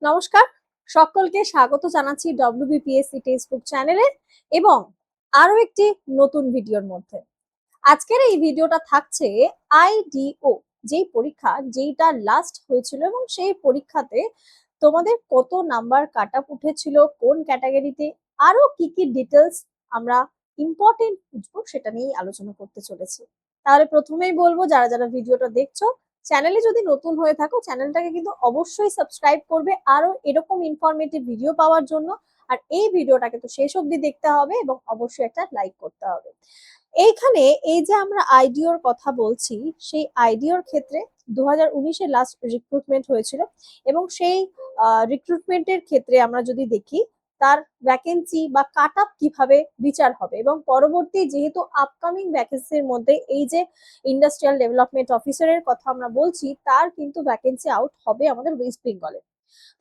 নমস্কার, সকলকে স্বাগত জানাচ্ছি WBPSC টেক্সটবুক চ্যানেলে এবং আরো একটি নতুন ভিডিওর মধ্যে। আজকের এই ভিডিওটা থাকছে আইডিও, যেই পরীক্ষা যেইটা লাস্ট হয়েছিল এবং সেই পরীক্ষাতে তোমাদের কত নাম্বার কাট আপ উঠেছিল, কোন ক্যাটাগরিতে, আরো কি কি ডিটেলস আমরা ইম্পর্টেন্ট বুঝবো সেটা নিয়েই আলোচনা করতে চলেছি। তাহলে প্রথমেই বলবো, যারা যারা ভিডিওটা দেখছো, চ্যানেলে যদি নতুন হয়ে থাকো চ্যানেলটাকে কিন্তু অবশ্যই সাবস্ক্রাইব করবে আরো এরকম ইনফরমেটিভ ভিডিও পাওয়ার জন্য। আর এই ভিডিওটাকে তো শেষ অবধি দেখতে হবে এবং অবশ্যই একটা লাইক করতে হবে। এইখানে এই যে আমরা আইডিওর কথা বলছি, সেই আইডিওর ক্ষেত্রে 2019-এ লাস্ট রিক্রুটমেন্ট হয়েছিল এবং সেই রিক্রুটমেন্টের ক্ষেত্রে আমরা যদি দেখি তার ভ্যাকেন্সি বা কাট আপ কিভাবে বিচার হবে এবং পরবর্তী যেহেতু আপকামিং ভ্যাকেন্সির মধ্যে এই যে ইন্ডাস্ট্রিয়াল ডেভেলপমেন্ট অফিসারের কথা আমরা বলছি, তার কিন্তু ভ্যাকেন্সি আউট হবে আমাদের ওয়েস্ট বেঙ্গলে।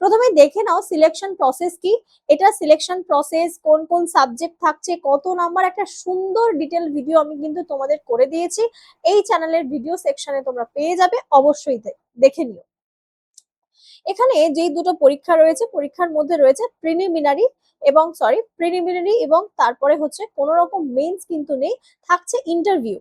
প্রথমে দেখে নাও সিলেকশন প্রসেস কি। এটা সিলেকশন প্রসেস, কোন কোন সাবজেক্ট থাকছে, কত নাম্বার, একটা সুন্দর ডিটেল ভিডিও আমি কিন্তু তোমাদের করে দিয়েছি। এই চ্যানেলের ভিডিও সেকশনে তোমরা পেয়ে যাবে, অবশ্যই দেখে নিও। এখানে যেই দুটো পরীক্ষা রয়েছে, পরীক্ষার মধ্যে রয়েছে প্রিলিমিনারি এবং তারপরে হচ্ছে কোনো রকম মেইনস কিন্তু নেই, থাকছে ইন্টারভিউ।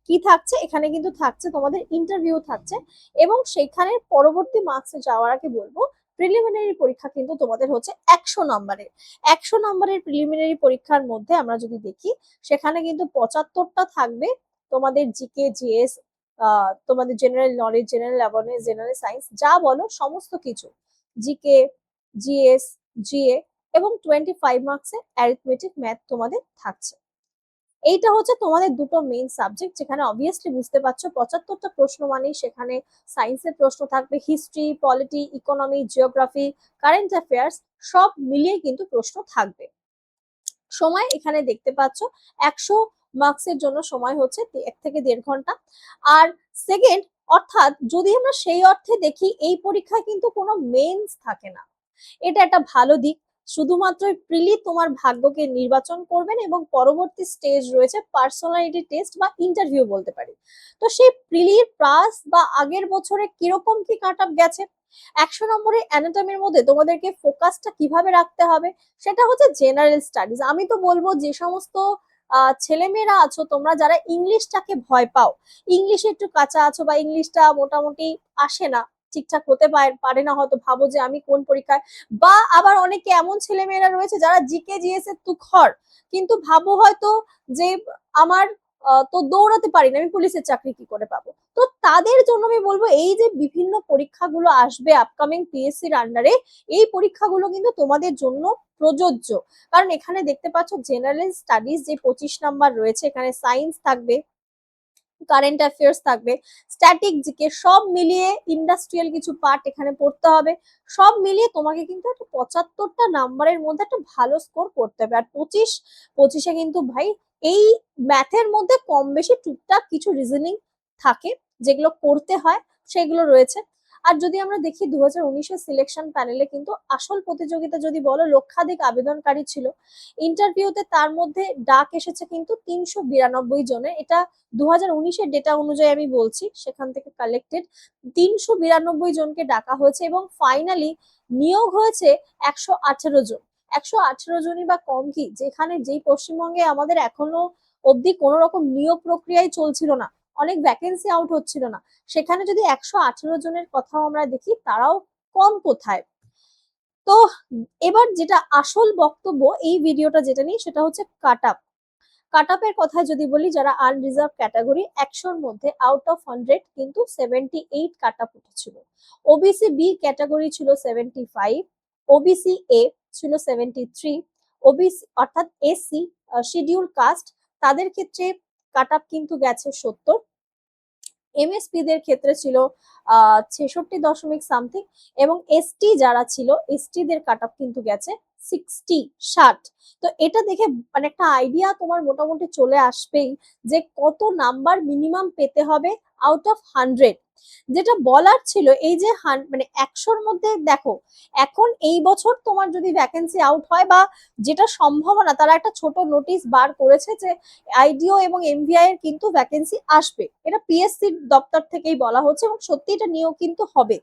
কি থাকছে এখানে, কিন্তু থাকছে তোমাদের ইন্টারভিউ থাকছে এবং সেখানে পরবর্তী মার্কসে যাওয়ার আগে বলবো, প্রিলিমিনারি পরীক্ষা কিন্তু তোমাদের হচ্ছে 100 নম্বরের। 100 নম্বরের প্রিলিমিনারি পরীক্ষার মধ্যে আমরা যদি দেখি, সেখানে কিন্তু 75টা থাকবে তোমাদের জিকে, জিএস, তোমাদের general knowledge, general awareness, general science, যা বলো সমস্ত কিছু, জিকে, জিএস, জিএ এবং 25 মার্কসের অ্যারিথমেটিক ম্যাথ তোমাদের থাকছে। এইটা হচ্ছে তোমাদের দুটো মেইন সাবজেক্ট, যেখানে অবভিয়াসলি বুঝতে পারছো 75টা প্রশ্ন মানেই সেখানে সায়েন্সের প্রশ্ন থাকবে, history, polity, economy, geography, current affairs সব মিলিয়ে কিন্তু প্রশ্ন থাকবে। সময় এখানে দেখতে পাচ্ছ 100 মার্কসের জন্য সময় হচ্ছে 1 থেকে 1.5 ঘন্টা। আর সেকেন্ড, অর্থাৎ যদি আমরা সেই অর্থে দেখি, এই পরীক্ষায় কিন্তু কোনো মেইনস থাকে না। এটা একটা ভালো দিক। শুধুমাত্র প্রিলি তোমার ভাগ্যকে নির্বাচন করবেন এবং পরবর্তী স্টেজ রয়েছে পার্সোনালিটি টেস্ট বা ইন্টারভিউ বলতে পারি। তো সেই প্রিলির পাস বা আগের বছরে কিরকম কি কাট আপ গেছে, 100 নম্বরের অ্যানাটমির মধ্যে তোমাদেরকে ফোকাসটা কিভাবে রাখতে হবে, সেটা হচ্ছে জেনারেল স্টাডিজ। আমি তো বলবো যে সমস্ত ছেলেমেয়েরা আছো তোমরা, যারা ইংলিশটাকে ভয় পাও, ইংলিশে একটু কাঁচা আছো বা ইংলিশটা মোটামুটি আসে না, ঠিকঠাক হতে পারে না, হয়তো ভাবো যে আমি কোন পরীক্ষায়, বা আবার অনেকে এমন ছেলেমেয়েরা রয়েছে যারা জিকে জিএস এর তুখর, কিন্তু ভাবো হয়তো যে আমার তো দৌড়াতে পারি না, আমি পুলিশের চাকরি কি করে পাবো। তো তাদের জন্য আমি বলবো, এই যে বিভিন্ন পরীক্ষাগুলো আসবে আপকামিং পিএসসির আন্ডারে, এই পরীক্ষাগুলো কিন্তু তোমাদের জন্য প্রযোজ্য। কারণ এখানে দেখতে পাচ্ছ জেনারেল স্টাডিজ যে 25 নাম্বার রয়েছে, এখানে সায়েন্স থাকবে, কারেন্ট অ্যাফেয়ার্স থাকবে, স্ট্যাটিক, জিকে, সব মিলিয়ে ইন্ডাস্ট্রিয়াল কিছু পার্ট এখানে পড়তে হবে। সব মিলিয়ে তোমাকে কিন্তু একটা 75টা নাম্বারের মধ্যে একটা ভালো স্কোর করতে হবে। আর 25-25-এ কিন্তু ভাই এই ম্যাথের মধ্যে কম বেশি টুকটাক কিছু রিজনিং থাকে, যেগুলো করতে হয়, সেগুলো রয়েছে। আর যদি আমরা দেখি 2019-এর সিলেকশন প্যানেলে কিন্তু আসল প্রতিযোগিতা যদি বলো, লক্ষাধিক আবেদনকারী ছিল ইন্টারভিউতে, তার মধ্যে ডাক এসেছে কিন্তু 392 জনের। এটা 2019-এর ডেটা অনুযায়ী আমি বলছি, সেখান থেকে কালেক্টেড 392 জনকে ডাকা হয়েছে এবং ফাইনালি নিয়োগ হয়েছে 118 জন। 118 জনই বা কম কি, যেখানে যেই পশ্চিমবঙ্গে আমাদের এখনো অবধি কোনো রকম নিয়োগ প্রক্রিয়াই চলছিল না, অনেক ভ্যাকেন্সি আউট হচ্ছিল না, সেখানে যদি 118 জনের কথাও আমরা দেখি, তারাও কম কোথায়। তো এবার যেটা আসল বক্তব্য এই ভিডিওটা যেটা নিয়ে, সেটা হচ্ছে কাট আপ। কাট আপের কথা যদি বলি, যারা আনরিজার্ভ ক্যাটাগরি, 100-র মধ্যে আউট অফ 100 কিন্তু 78 কাট আপ উঠেছিল। ওবিসি বি ক্যাটাগরি ছিল 75, ওবিসি এ ছিল 73, ওবিসি অর্থাৎ এসসি শিডিউল কাস্ট, তাদের ক্ষেত্রে কাট আপ কিন্তু গেছে 70। এমএসপি দের ক্ষেত্রে ছিল 66 সামথিং এবং এসটি যারা ছিল, এসটি দের কাট আপ কিন্তু গেছে 60। তো এটা দেখে মানে একটা আইডিয়া তোমার মোটামুটি চলে আসবেই যে কত নাম্বার মিনিমাম পেতে হবে আউট অফ 100। যেটা বলার ছিল, এই যে মানে 100-র মধ্যে দেখো, এখন এই বছর তোমার যদি ভ্যাকেন্সি আউট হয় বা যেটা সম্ভাবনা, তারা একটা ছোট নোটিশ বার করেছে যে আইডিও এবং এমভিআই এর কিন্তু ভ্যাকেন্সি আসবে, এটা পিএসসি দপ্তর থেকেই বলা হচ্ছে এবং সত্যি এটা নিয়োগ কিন্তু হবে।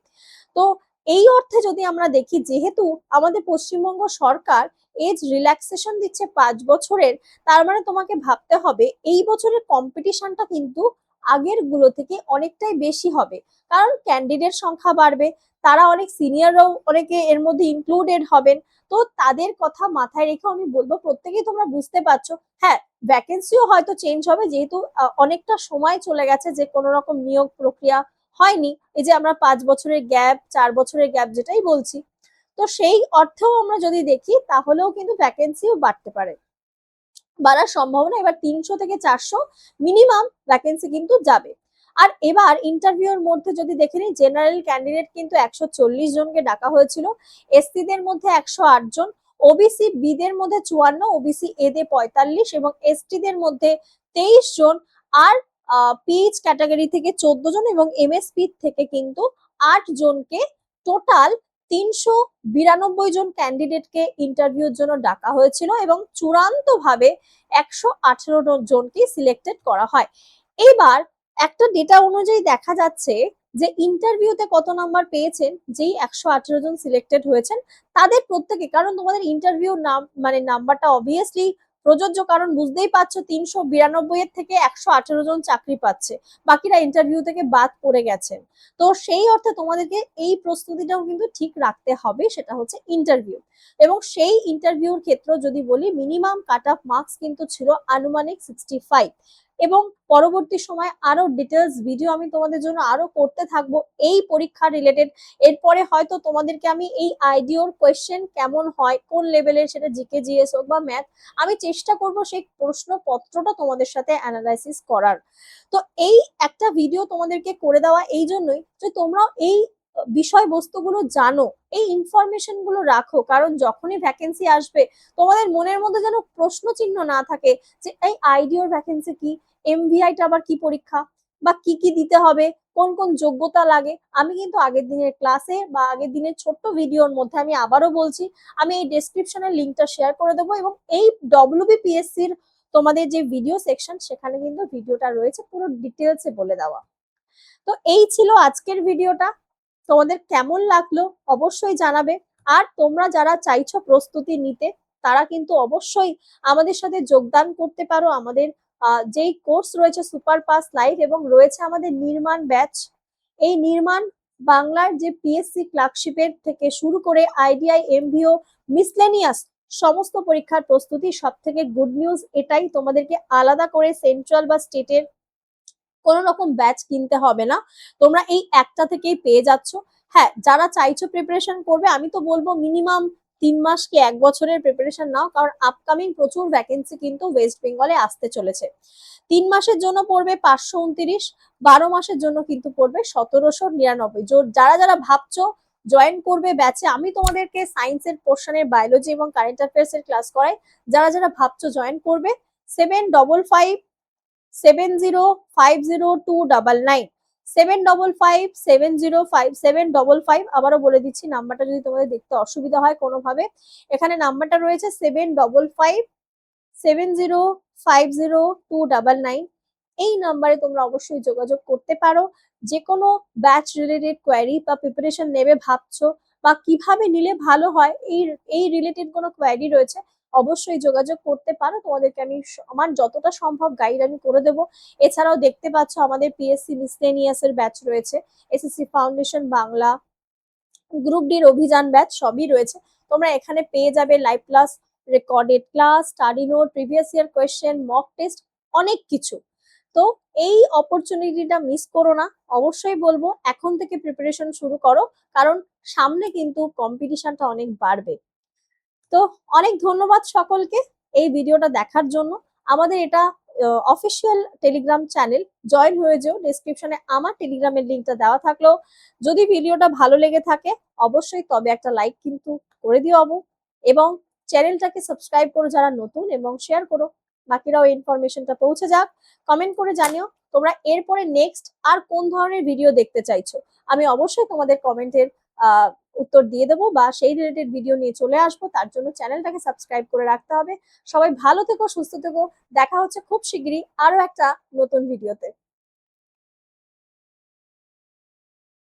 তো এই অর্থে যদি আমরা দেখি, যেহেতু আমাদের পশ্চিমবঙ্গ সরকার এজ রিল্যাক্সেশন দিচ্ছে 5 বছরের, তার মানে তোমাকে ভাবতে হবে এই বছরের কম্পিটিশনটা কিন্তু আগের গুলো থেকে অনেকটাই বেশি হবে, কারণ ক্যান্ডিডেট সংখ্যা বাড়বে, তারা অনেক সিনিয়ররাও অনেকে এর মধ্যে ইনক্লুডেড হবেন। তো তাদের কথা মাথায় রেখে আমি বলবো প্রত্যেকেই তোমরা বুঝতে পারছো, হ্যাঁ ভ্যাকেন্সিও হয়তো চেঞ্জ হবে, যেহেতু অনেকটা সময় চলে গেছে যে কোনো রকম নিয়োগ প্রক্রিয়া হয়নি, এই যে আমরা 5 বছরের গ্যাপ, 4 বছরের গ্যাপ যেটাই বলছি, তো সেই অর্থেও আমরা যদি দেখি তাহলেও কিন্তু ভ্যাকেন্সিও বাড়তে পারে, বাড়ার সম্ভাবনা এবার 300 থেকে 400 মিনিমাম ভ্যাকেন্সি কিন্তু যাবে। আর এবার ইন্টারভিউর মধ্যে যদি দেখে নিই, জেনারেল ক্যান্ডিডেট কিন্তু 140 জনকে ডাকা হয়েছিল, এসসি দের মধ্যে 108 জন, ওবিসি বি দের মধ্যে 54, ওবিসি এ দের 45 এবং এসটি দের মধ্যে 23 জন, আর পিএইচ ক্যাটাগরি থেকে 14 জন এবং এমএসপি থেকে কিন্তু 8 জনকে, টোটাল 392 জন ক্যান্ডিডেটকে ইন্টারভিউর জন্য ডাকা হয়েছিল এবং চূড়ান্ত ভাবে 118 জনকে সিলেক্টেড করা হয়। এবার একটা ডেটা অনুযায়ী দেখা যাচ্ছে যে ইন্টারভিউতে কত নাম্বার পেয়েছেন যেই 118 জন সিলেক্টেড হয়েছেন তাদের প্রত্যেকে, কারণ তোমাদের ইন্টারভিউ নাম মানে নাম্বারটা অবভিয়াসলি প্রযোজ্য, কারণ বুঝতেই পারছো 392 এর থেকে 118 জন চাকরি পাচ্ছে, বাকিরা ইন্টারভিউ থেকে বাদ পড়ে গেছেন। তো সেই অর্থে তোমাদেরকে এই প্রস্তুতিটাও কিন্তু ঠিক রাখতে হবে, সেটা হচ্ছে ইন্টারভিউ। এবং সেই ইন্টারভিউর ক্ষেত্রে যদি বলি, মিনিমাম কাট অফ মার্কস কিন্তু ছিল আনুমানিক 65, এবং পরবর্তী সময় আরো ডিটেলস ভিডিও আমি তোমাদের জন্য আরো করতে থাকবো এই পরীক্ষা রিলেটেড। এরপরে হয়তো তোমাদেরকে আমি এই আইডিওর কোয়েশ্চেন কেমন হয়, কোন লেভেলের, সেটা জিকে জিএস হোক বা ম্যাথ, আমি চেষ্টা করব সেই প্রশ্নপত্রটা তোমাদের সাথে অ্যানালাইসিস করার। তো এই একটা ভিডিও তোমাদেরকে করে দেওয়া এই জন্যই যে তোমরা এই বিষয়বস্তুগুলো জানো, এই ইনফরমেশন গুলো রাখো, কারণ যখনই ভ্যাকেন্সি আসবে তোমাদের মনের মধ্যে যেন প্রশ্ন চিহ্ন না থাকে যে এই আইডিওর ভ্যাকেন্সি কি, এমভিআইটা আবার কি পরীক্ষা, বা কি কি দিতে হবে, কোন কোন যোগ্যতা লাগে। আমি কিন্তু আগের দিনের ক্লাসে বা আগের দিনের ছোট্ট ভিডিওর মধ্যে আমি আবারও বলছি, আমি এই ডেসক্রিপশনের লিঙ্কটা শেয়ার করে দেবো, এবং এই ডব্লিউবিপিএসসির তোমাদের যে ভিডিও সেকশন সেখানে কিন্তু ভিডিওটা রয়েছে পুরো ডিটেলসে বলে দেওয়া। তো এই ছিল আজকের ভিডিওটা, তোমাদের কেমন লাগলো অবশ্যই জানাবে। আর তোমরা যারা চাইছো প্রস্তুতি নিতে তারা কিন্তু অবশ্যই আমাদের সাথে যোগদান করতে পারো, আমাদের যেই কোর্স রয়েছে সুপার পাস লাইভ, এবং রয়েছে আমাদের নির্মাণ ব্যাচ। এই নির্মাণ বাংলার যে পিএসসি ক্লার্কশিপের থেকে শুরু করে আইডিআই, এমভিও, মিসলেনিয়াস সমস্ত পরীক্ষার প্রস্তুতি। সব থেকে গুড নিউজ এটাই, তোমাদেরকে আলাদা করে সেন্ট্রাল বা স্টেটের কোনো রকম ব্যাচ কিনতে হবে না, তোমরা এই একটা থেকেই পেয়ে যাচ্ছ। হ্যাঁ, যারা চাইছো প্রিপারেশন করবে, আমি তো বলবো মিনিমাম 3 মাস কি 1 বছরের প্রিপারেশন নাও, কারণ আপকামিং প্রচুর ভ্যাকেন্সি কিন্তু ওয়েস্ট বেঙ্গলে আসতে চলেছে। 3 মাসের জন্য পড়বে 529, 12 মাসের জন্য কিন্তু পড়বে 1799। যারা যারা ভাবছো জয়েন করবে ব্যাচে, আমি তোমাদেরকে সায়েন্সের পোর্শনের বায়োলজি এবং কারেন্ট অ্যাফেয়ার্স এর ক্লাস করাই, যারা যারা ভাবছো জয়েন করবে, 7557050299, 7557057755। আবারও বলে দিচ্ছি নাম্বারটা যদি তোমাদের দেখতে অসুবিধা হয় কোনোভাবে, এখানে নাম্বারটা রয়েছে 7557050299। এই নাম্বারে তোমরা অবশ্যই যোগাযোগ করতে পারো, যে কোনো ব্যাচ রিলেটেড কোয়ারি বা প্রিপারেশন নেবে ভাবছো বা কিভাবে নিলে ভালো হয়, এই রিলেটেড কোনো কোয়ারি রয়েছে অবশ্যই যোগাযোগ করতে পারো, তোমাদেরকে আমি আমার যতটা সম্ভব গাইড আমি করে দেবো। এছাড়াও দেখতে পাচ্ছ আমাদের পিএসসি মিসলেনিয়াস এর ব্যাচ রয়েছে, এসএসসি ফাউন্ডেশন বাংলা, গ্রুপ ডির অভিযান ব্যাচ সবই রয়েছে। তোমরা এখানে পেয়ে যাবে live class, recorded class, study note, previous year question, mock test, অনেক কিছু। তো এই অপরচুনিটিটা মিস করো না, অবশ্যই বলবো এখন থেকে প্রিপারেশন শুরু করো, কারণ সামনে কিন্তু কম্পিটিশনটা অনেক বাড়বে। তো অনেক ধন্যবাদ সকলকে এই ভিডিওটা দেখার জন্য। আমাদের এটা অফিসিয়াল টেলিগ্রাম চ্যানেল, জয়েন হয়ে যেও, ডেসক্রিপশনে আমার টেলিগ্রামের লিঙ্কটা দেওয়া থাকলো। যদি ভিডিওটা ভালো লেগে থাকে অবশ্যই তবে একটা লাইক কিন্তু করে দিও এবং চ্যানেলটাকে সাবস্ক্রাইব করো যারা নতুন, এবং শেয়ার করো, বাকিরাও এই ইনফরমেশনটা পৌঁছে যাক। কমেন্ট করে জানিও তোমরা এরপরে নেক্সট আর কোন ধরনের ভিডিও দেখতে চাইছো, আমি অবশ্যই তোমাদের কমেন্টের উত্তর দিয়ে দেবো বা সেই রিলেটেড ভিডিও নিয়ে চলে আসবো। তার জন্য চ্যানেলটাকে সাবস্ক্রাইব করে রাখতে হবে। সবাই ভালো থেকো, সুস্থ থেকো, দেখা হচ্ছে খুব শিগগিরই আরো একটা নতুন ভিডিওতে।